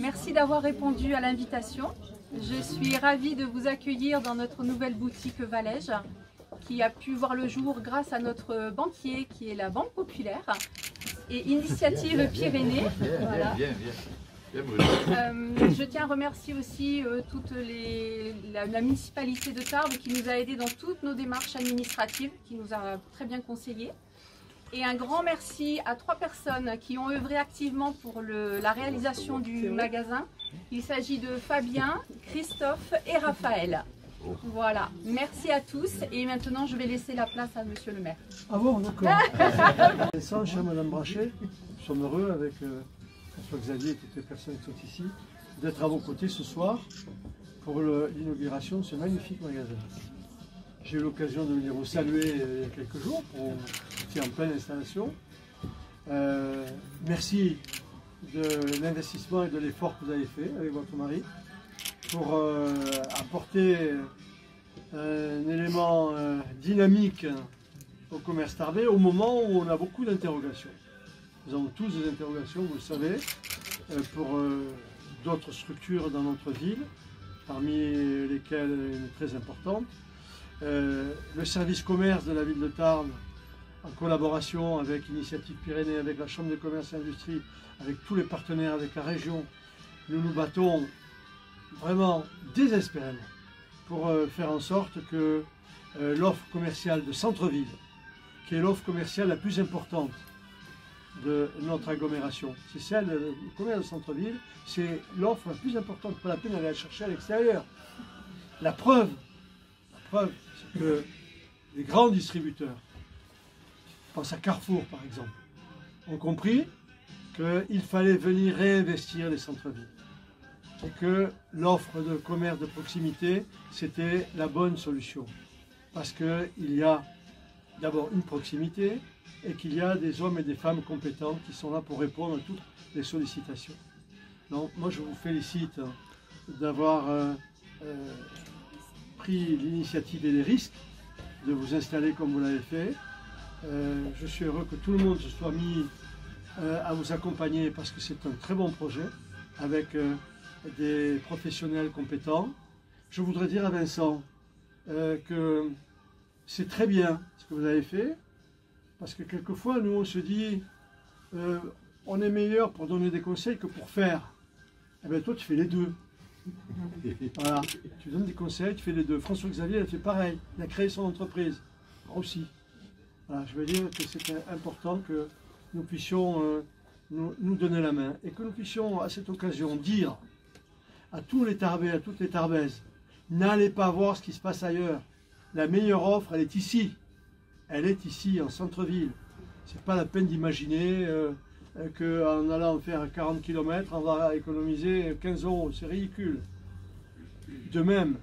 Merci d'avoir répondu à l'invitation. Je suis ravie de vous accueillir dans notre nouvelle boutique Valège, qui a pu voir le jour grâce à notre banquier, qui est la Banque Populaire, et Initiative Pyrénées. Voilà. Je tiens à remercier aussi la municipalité de Tarbes qui nous a aidés dans toutes nos démarches administratives, qui nous a très bien conseillés. Et un grand merci à 3 personnes qui ont œuvré activement pour la réalisation du magasin. Il s'agit de Fabien, Christophe et Raphaël. Voilà, merci à tous et maintenant je vais laisser la place à Monsieur le maire. Ah bon, d'accord. Chère Madame Brachet, nous sommes heureux avec François Xavier et toutes les personnes qui sont ici d'être à vos côtés ce soir pour l'inauguration de ce magnifique magasin. J'ai eu l'occasion de venir vous saluer il y a quelques jours pour en pleine installation. Merci de l'investissement et de l'effort que vous avez fait avec votre mari pour apporter un élément dynamique au commerce tarbais au moment où on a beaucoup d'interrogations. Nous avons tous des interrogations, vous le savez, pour d'autres structures dans notre ville, parmi lesquelles une très importante. Le service commerce de la ville de Tarbes, en collaboration avec Initiative Pyrénées, avec la Chambre de commerce et industrie, avec tous les partenaires, avec la région, nous nous battons vraiment désespérément pour faire en sorte que l'offre commerciale de centre-ville, qui est l'offre commerciale la plus importante de notre agglomération, c'est celle, le commerce de centre-ville, c'est l'offre la plus importante, pas la peine d'aller la chercher à l'extérieur. La preuve, c'est que les grands distributeurs, je pense à Carrefour par exemple, ont compris qu'il fallait venir réinvestir les centres-villes et que l'offre de commerce de proximité, c'était la bonne solution. Parce qu'il y a d'abord une proximité et qu'il y a des hommes et des femmes compétentes qui sont là pour répondre à toutes les sollicitations. Donc moi je vous félicite d'avoir pris l'initiative et les risques de vous installer comme vous l'avez fait. Je suis heureux que tout le monde se soit mis à vous accompagner parce que c'est un très bon projet avec des professionnels compétents. Je voudrais dire à Vincent que c'est très bien ce que vous avez fait parce que quelquefois nous on se dit on est meilleur pour donner des conseils que pour faire. Eh bien toi tu fais les deux. Voilà, tu donnes des conseils, tu fais les deux. François Xavier a fait pareil, il a créé son entreprise aussi. Voilà, je veux dire que c'est important que nous puissions nous donner la main et que nous puissions à cette occasion dire à tous les Tarbais, à toutes les Tarbaises, n'allez pas voir ce qui se passe ailleurs. La meilleure offre, elle est ici. Elle est ici, en centre-ville. C'est pas la peine d'imaginer qu'en allant faire 40 km, on va économiser 15 €. C'est ridicule. De même,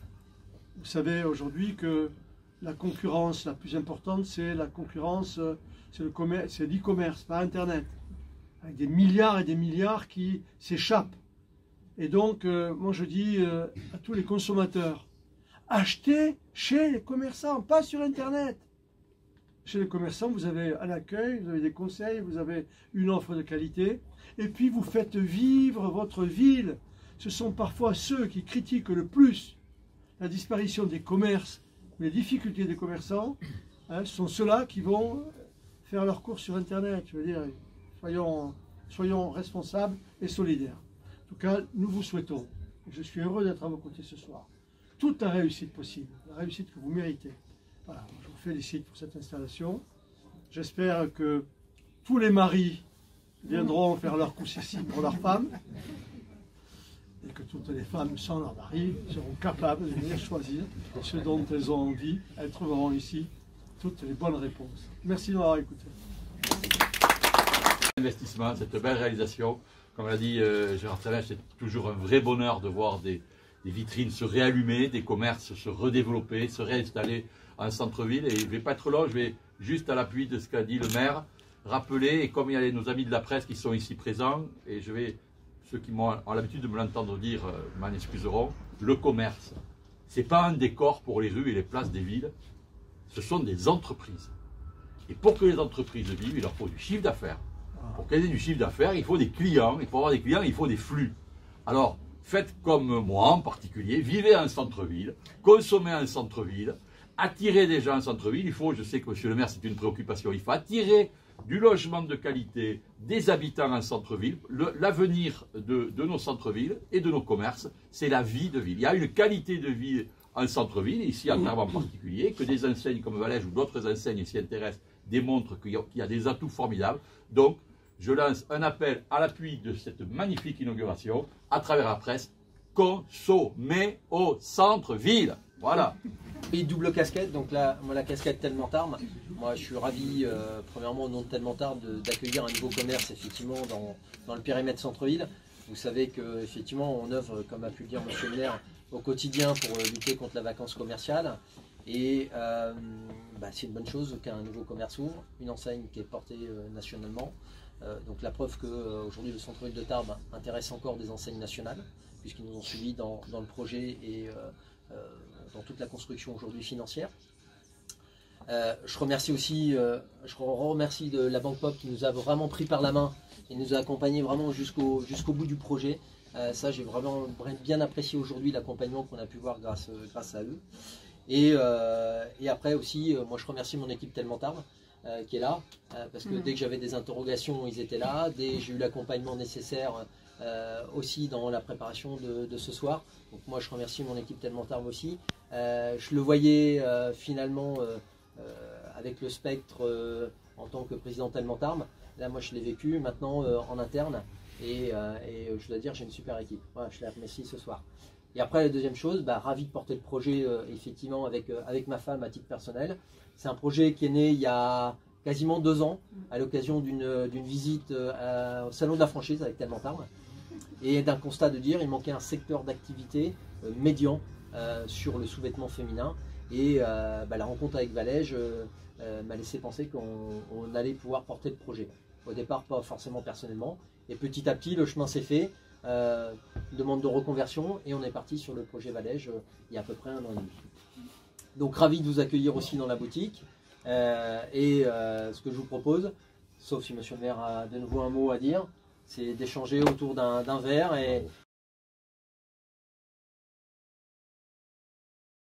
vous savez aujourd'hui que la concurrence la plus importante, c'est la concurrence, c'est l'e-commerce, pas Internet. Avec des milliards et des milliards qui s'échappent. Et donc, moi je dis à tous les consommateurs, achetez chez les commerçants, pas sur Internet. Chez les commerçants, vous avez un accueil, vous avez des conseils, vous avez une offre de qualité. Et puis vous faites vivre votre ville. Ce sont parfois ceux qui critiquent le plus la disparition des commerces, les difficultés des commerçants. Hein, ce sont ceux-là qui vont faire leurs courses sur Internet. Je veux dire, soyons responsables et solidaires. En tout cas, nous vous souhaitons, et je suis heureux d'être à vos côtés ce soir, toute la réussite possible, la réussite que vous méritez. Voilà, je vous félicite pour cette installation. J'espère que tous les maris viendront faire leur courses ici pour leurs femmes et que toutes les femmes sans leur mari seront capables de venir choisir ce dont elles ont envie. Elles trouveront ici toutes les bonnes réponses. Merci de m'avoir écouté. Investissement, cette belle réalisation. Comme l'a dit Gérard Salin, c'est toujours un vrai bonheur de voir des vitrines se réallumer, des commerces se redévelopper, se réinstaller en centre-ville. Et je ne vais pas être long, je vais juste à l'appui de ce qu'a dit le maire, rappeler, et comme il y a nos amis de la presse qui sont ici présents, et je vais, ceux qui ont l'habitude de me l'entendre dire m'en excuseront, le commerce, ce n'est pas un décor pour les rues et les places des villes, ce sont des entreprises. Et pour que les entreprises vivent, il leur faut du chiffre d'affaires. Pour qu'il y ait du chiffre d'affaires, il faut des clients. Et pour avoir des clients, il faut des flux. Alors, faites comme moi en particulier, vivez en centre-ville, consommez en centre-ville, attirez des gens en centre-ville. Il faut, je sais que monsieur le maire, c'est une préoccupation, il faut attirer du logement de qualité, des habitants en centre-ville. L'avenir de nos centres-villes et de nos commerces, c'est la vie de ville. Il y a une qualité de vie en centre-ville, ici à Tarbes en particulier, que des enseignes comme Valège ou d'autres enseignes s'y intéressent, démontrent qu'il y a des atouts formidables. Donc, je lance un appel à l'appui de cette magnifique inauguration à travers la presse. Consommer au centre-ville. Voilà. Et double casquette, donc là, moi la casquette Tellement Tarbes, moi je suis ravi, premièrement au nom de Tellement Tarbes, d'accueillir un nouveau commerce effectivement dans le périmètre centre-ville. Vous savez qu'effectivement on œuvre, comme a pu le dire monsieur le maire, au quotidien pour lutter contre la vacance commerciale. Et c'est une bonne chose qu'un nouveau commerce ouvre, une enseigne qui est portée nationalement. Donc la preuve qu'aujourd'hui le centre-ville de Tarbes intéresse encore des enseignes nationales, puisqu'ils nous ont suivis dans le projet et dans toute la construction aujourd'hui financière. Je remercie aussi, je remercie de la Banque Pop qui nous a vraiment pris par la main et nous a accompagnés vraiment jusqu'au bout du projet. Ça, j'ai vraiment bien apprécié aujourd'hui l'accompagnement qu'on a pu voir grâce à eux. Et après aussi, moi je remercie mon équipe Tellement Tarbes qui est là, parce que dès que j'avais des interrogations, ils étaient là. Dès que j'ai eu l'accompagnement nécessaire aussi dans la préparation de ce soir. Donc moi je remercie mon équipe Tellement Tarbes aussi. Je le voyais finalement avec le spectre en tant que président Tellement Tarbes. Là moi je l'ai vécu maintenant en interne et je dois dire j'ai une super équipe. Voilà, je les remercie ce soir. Et après la deuxième chose, ravi de porter le projet effectivement avec ma femme à titre personnel. C'est un projet qui est né il y a quasiment 2 ans à l'occasion d'une visite au salon de la franchise avec Tellement Tarbes. Et d'un constat de dire il manquait un secteur d'activité médian sur le sous-vêtement féminin. Et la rencontre avec Valège m'a laissé penser qu'on allait pouvoir porter le projet. Au départ, pas forcément personnellement. Et petit à petit, le chemin s'est fait. Demande de reconversion. Et on est parti sur le projet Valège il y a à peu près 1 an et demi. Donc ravi de vous accueillir aussi dans la boutique. Ce que je vous propose, sauf si monsieur le maire a de nouveau un mot à dire, c'est d'échanger autour d'un verre et